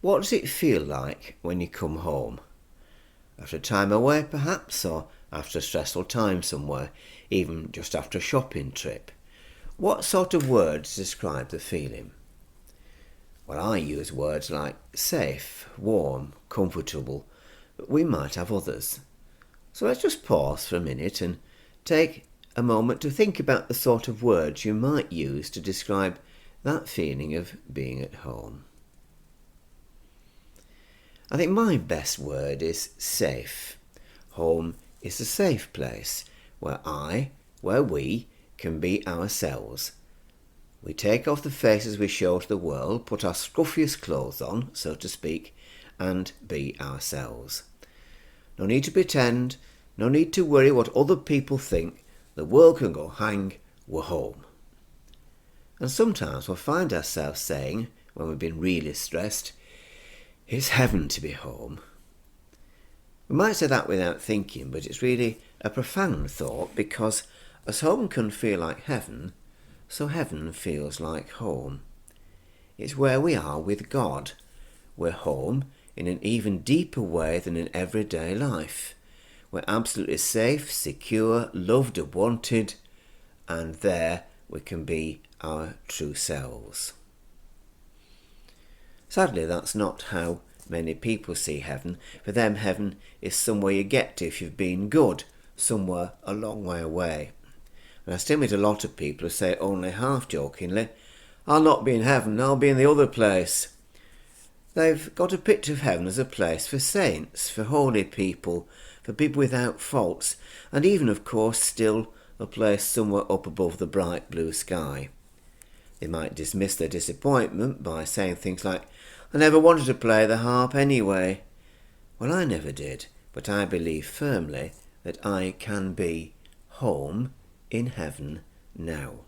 What does it feel like when you come home? After a time away perhaps, or after a stressful time somewhere, even just after a shopping trip. What sort of words describe the feeling? Well, I use words like safe, warm, comfortable, but we might have others. So let's just pause for a minute and take a moment to think about the sort of words you might use to describe that feeling of being at home. I think my best word is safe. Home is a safe place where we can be ourselves. We take off the faces we show to the world, put our scruffiest clothes on, so to speak, and be ourselves. No need to pretend, no need to worry what other people think. The world can go hang, we're home. And sometimes we'll find ourselves saying, when we've been really stressed, it's heaven to be home. We might say that without thinking, but it's really a profound thought, because as home can feel like heaven, so heaven feels like home. It's where we are with God. We're home in an even deeper way than in everyday life. We're absolutely safe, secure, loved and wanted, and there we can be our true selves. Sadly, that's not how many people see heaven. For them, heaven is somewhere you get to if you've been good, somewhere a long way away. And I still meet a lot of people who say only half-jokingly, I'll not be in heaven, I'll be in the other place. They've got a picture of heaven as a place for saints, for holy people, for people without faults, and even, of course, still a place somewhere up above the bright blue sky. They might dismiss their disappointment by saying things like, I never wanted to play the harp anyway. Well, I never did, but I believe firmly that I can be home in heaven now.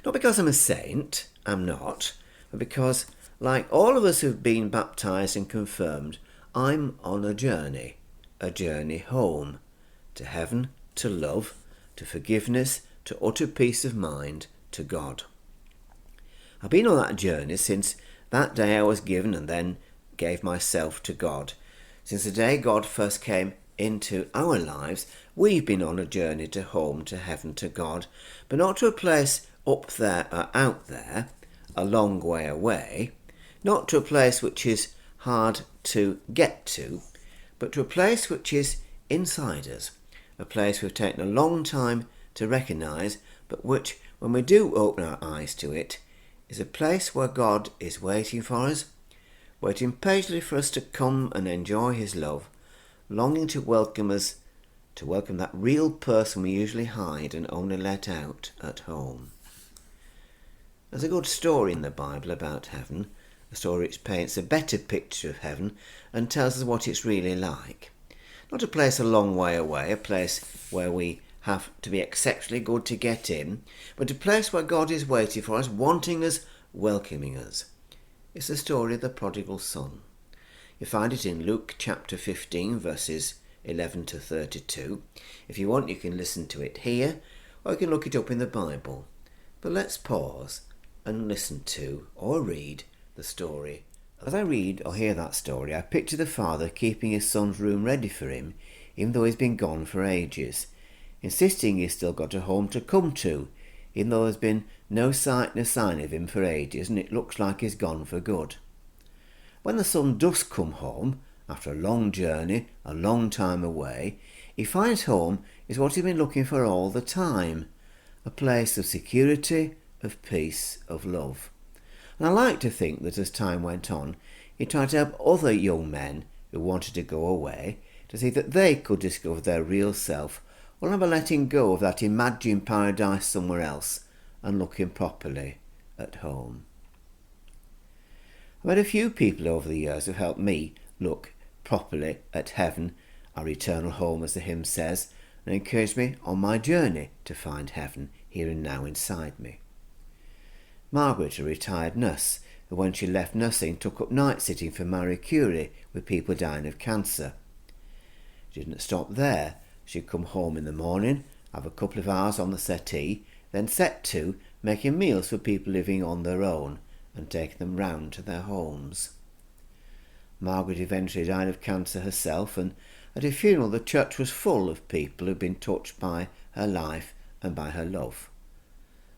Not because I'm a saint, I'm not, but because, like all of us who've been baptised and confirmed, I'm on a journey home, to heaven, to love, to forgiveness, to utter peace of mind, to God. I've been on that journey since that day I was given and then gave myself to God. Since the day God first came into our lives, we've been on a journey to home, to heaven, to God, but not to a place up there or out there, a long way away, not to a place which is hard to get to, but to a place which is inside us, a place we've taken a long time to recognise, but which, when we do open our eyes to it, is a place where God is waiting for us, waiting patiently for us to come and enjoy his love, longing to welcome us, to welcome that real person we usually hide and only let out at home. There's a good story in the Bible about heaven, a story which paints a better picture of heaven and tells us what it's really like. Not a place a long way away, a place where we have to be exceptionally good to get in, but a place where God is waiting for us, wanting us, welcoming us. It's the story of the prodigal son. You find it in Luke chapter 15, verses 11 to 32. If you want, you can listen to it here, or you can look it up in the Bible. But let's pause and listen to or read the story. As I read or hear that story, I picture the father keeping his son's room ready for him, even though he's been gone for ages, insisting he's still got a home to come to, even though there's been no sight nor sign of him for ages and it looks like he's gone for good. When the son does come home, after a long journey, a long time away, he finds home is what he's been looking for all the time, a place of security, of peace, of love. And I like to think that as time went on, he tried to help other young men who wanted to go away to see that they could discover their real self, or never letting go of that imagined paradise somewhere else and looking properly at home. I've met a few people over the years who've helped me look properly at heaven, our eternal home as the hymn says, and encouraged me on my journey to find heaven here and now inside me. Margaret, a retired nurse, who when she left nursing took up night sitting for Marie Curie with people dying of cancer. She didn't stop there. She'd come home in the morning, have a couple of hours on the settee, then set to making meals for people living on their own and taking them round to their homes. Margaret eventually died of cancer herself, and at her funeral the church was full of people who'd been touched by her life and by her love.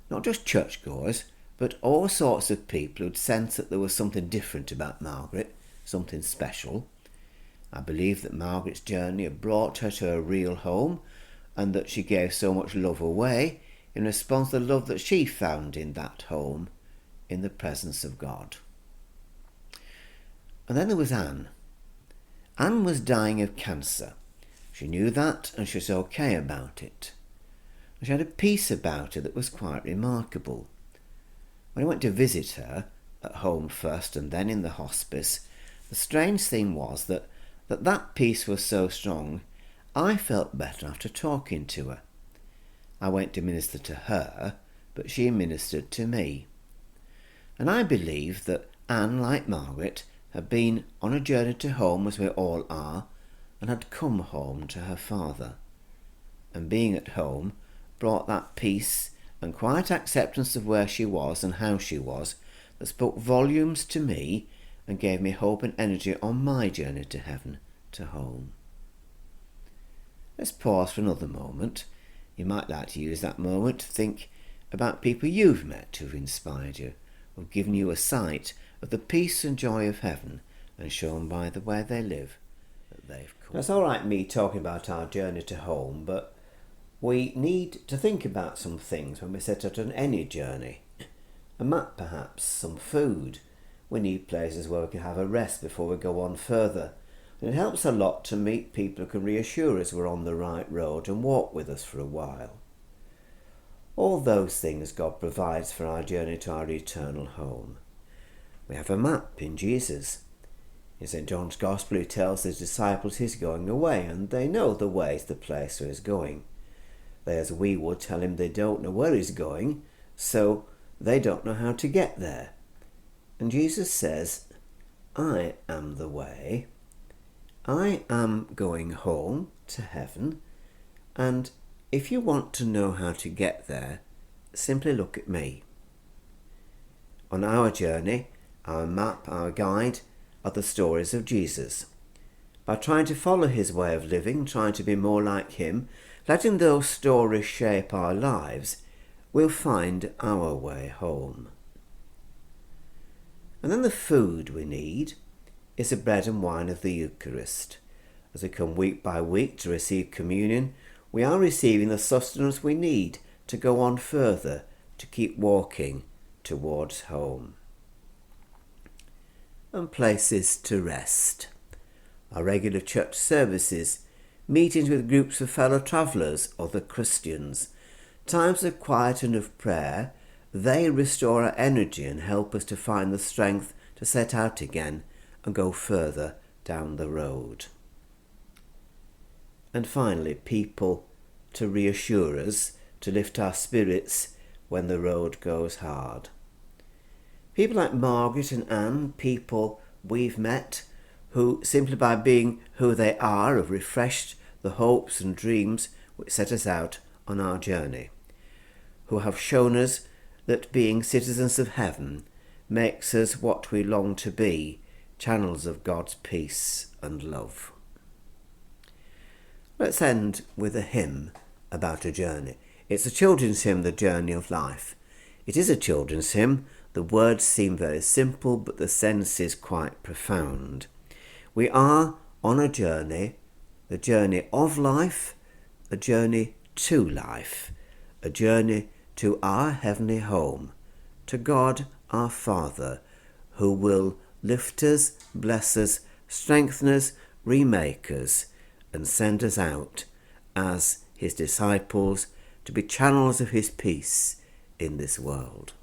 Not just churchgoers, but all sorts of people who'd sensed that there was something different about Margaret, something special. I believe that Margaret's journey had brought her to a real home, and that she gave so much love away in response to the love that she found in that home, in the presence of God. And then there was Anne. Anne was dying of cancer. She knew that, and she was okay about it. And she had a peace about her that was quite remarkable. When I went to visit her, at home first and then in the hospice, the strange thing was that peace was so strong, I felt better after talking to her. I went to minister to her, but she ministered to me. And I believe that Anne, like Margaret, had been on a journey to home as we all are, and had come home to her father. And being at home brought that peace and quiet acceptance of where she was and how she was that spoke volumes to me and gave me hope and energy on my journey to heaven, to home. Let's pause for another moment. You might like to use that moment to think about people you've met who've inspired you, who've given you a sight of the peace and joy of heaven, and shown by the way they live that they've come. It's all right me talking about our journey to home, but we need to think about some things when we set out on any journey. A map perhaps, some food. We need places where we can have a rest before we go on further. And it helps a lot to meet people who can reassure us we're on the right road and walk with us for a while. All those things God provides for our journey to our eternal home. We have a map in Jesus. In St. John's Gospel he tells his disciples he's going away, and they know the way to the place where he's going. They, as we would, tell him they don't know where he's going, so they don't know how to get there. And Jesus says, I am the way. I am going home to heaven, and if you want to know how to get there, simply look at me. On our journey, our map, our guide, are the stories of Jesus. By trying to follow his way of living, trying to be more like him, letting those stories shape our lives, we'll find our way home. And then the food we need is the bread and wine of the Eucharist. As we come week by week to receive communion, we are receiving the sustenance we need to go on further, to keep walking towards home. And places to rest. Our regular church services, meetings with groups of fellow travellers, other Christians, times of quiet and of prayer, they restore our energy and help us to find the strength to set out again and go further down the road. And finally, people to reassure us, to lift our spirits when the road goes hard. People like Margaret and Anne, people we've met, who simply by being who they are have refreshed the hopes and dreams which set us out on our journey, who have shown us that being citizens of heaven makes us what we long to be, channels of God's peace and love. Let's end with a hymn about a journey. It's a children's hymn, The Journey of Life. It is a children's hymn. The words seem very simple, but the sense is quite profound. We are on a journey, the journey of life, a journey to life, a journey to our heavenly home, to God our Father, who will lift us, bless us, strengthen us, remake us, and send us out as his disciples to be channels of his peace in this world.